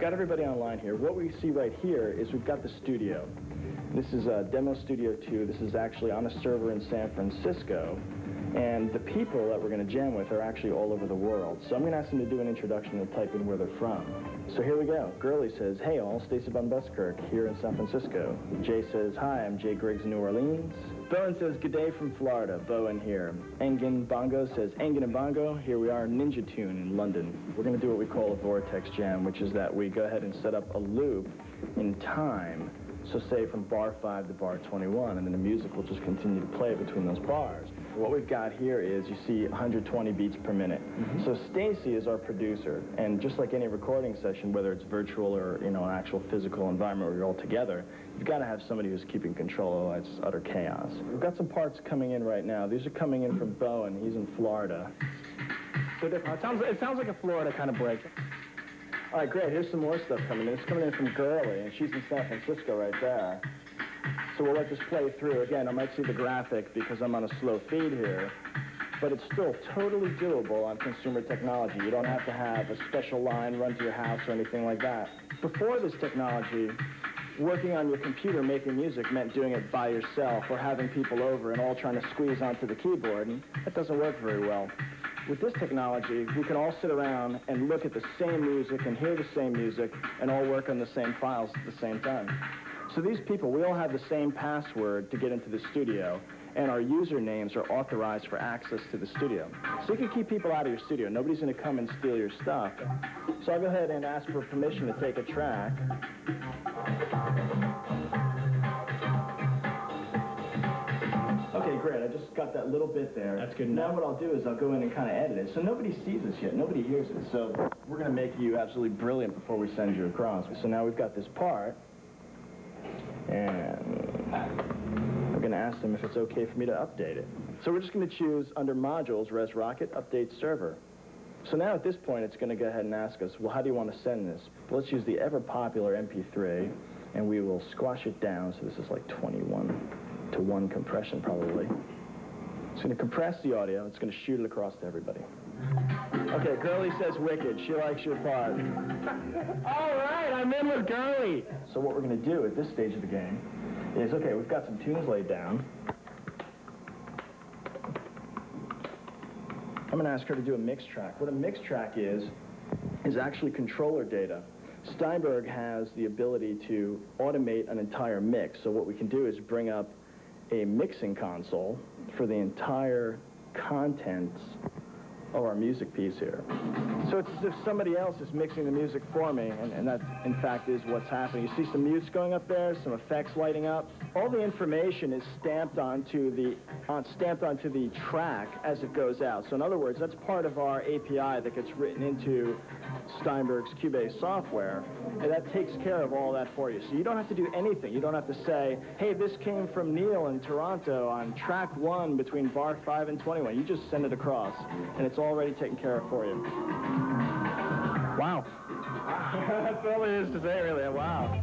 got everybody online here. What we see right here is we've got the studio. This is Demo Studio 2. This is actually on a server in San Francisco. And the people that we're going to jam with are actually all over the world. So I'm going to ask them to do an introduction and type in where they're from. So here we go. Girly says, hey all, Stacey Bun Buskirk here in San Francisco. Jay says, hi, I'm Jay Griggs in New Orleans. Bowen says, good day from Florida. Bowen here. Engin Bongo says, Engin and Bongo, here we are, Ninja Tune in London. We're going to do what we call a vortex jam, which is that we go ahead and set up a loop in time. So say from bar 5 to bar 21, and then the music will just continue to play between those bars. What we've got here is, you see 120 beats per minute. So Stacey is our producer, and just like any recording session, whether it's virtual or, you know, an actual physical environment where you're all together, you've got to have somebody who's keeping control, otherwise it's utter chaos. We've got some parts coming in right now. These are coming in from Bowen. He's in Florida. So it sounds like a Florida kind of break. All right, great. Here's some more stuff coming in. It's coming in from Girly, and she's in San Francisco right there. So we'll let this play through. Again, I might see the graphic because I'm on a slow feed here, but it's still totally doable on consumer technology. You don't have to have a special line run to your house or anything like that. Before this technology, working on your computer making music meant doing it by yourself or having people over and all trying to squeeze onto the keyboard, and that doesn't work very well. With this technology, we can all sit around and look at the same music and hear the same music and all work on the same files at the same time. So these people, we all have the same password to get into the studio, and our usernames are authorized for access to the studio. So you can keep people out of your studio. Nobody's going to come and steal your stuff. So I'll go ahead and ask for permission to take a track. Okay, great. I just got that little bit there. That's good Now enough. what I'll do is I'll go in and kind of edit it. So nobody sees this yet. Nobody hears it. So we're going to make you absolutely brilliant before we send you across. So now we've got this part, and I'm going to ask them if it's okay for me to update it. So we're just going to choose under Modules, Res Rocket, Update Server. So now at this point, it's going to go ahead and ask us, well, how do you want to send this? Well, let's use the ever-popular MP3, and we will squash it down. So this is like 21:1 compression, probably. It's going to compress the audio. It's going to shoot it across to everybody. Okay, Girly says wicked. She likes your part. All right, I'm in with Girly. So what we're going to do at this stage of the game is, okay, we've got some tunes laid down. I'm going to ask her to do a mix track. What a mix track is actually controller data. Steinberg has the ability to automate an entire mix. So what we can do is bring up a mixing console for the entire contents of our music piece here. So it's as if somebody else is mixing the music for me, and that, in fact, is what's happening. You see some mutes going up there, some effects lighting up. All the information is stamped onto the track as it goes out. So in other words, that's part of our API that gets written into Steinberg's Cubase software, and that takes care of all that for you. So you don't have to do anything. You don't have to say, hey, this came from Neil in Toronto on track 1 between bar 5 and 21. You just send it across, and it's already taken care of for you. Wow. That's all it is to say, really. Wow.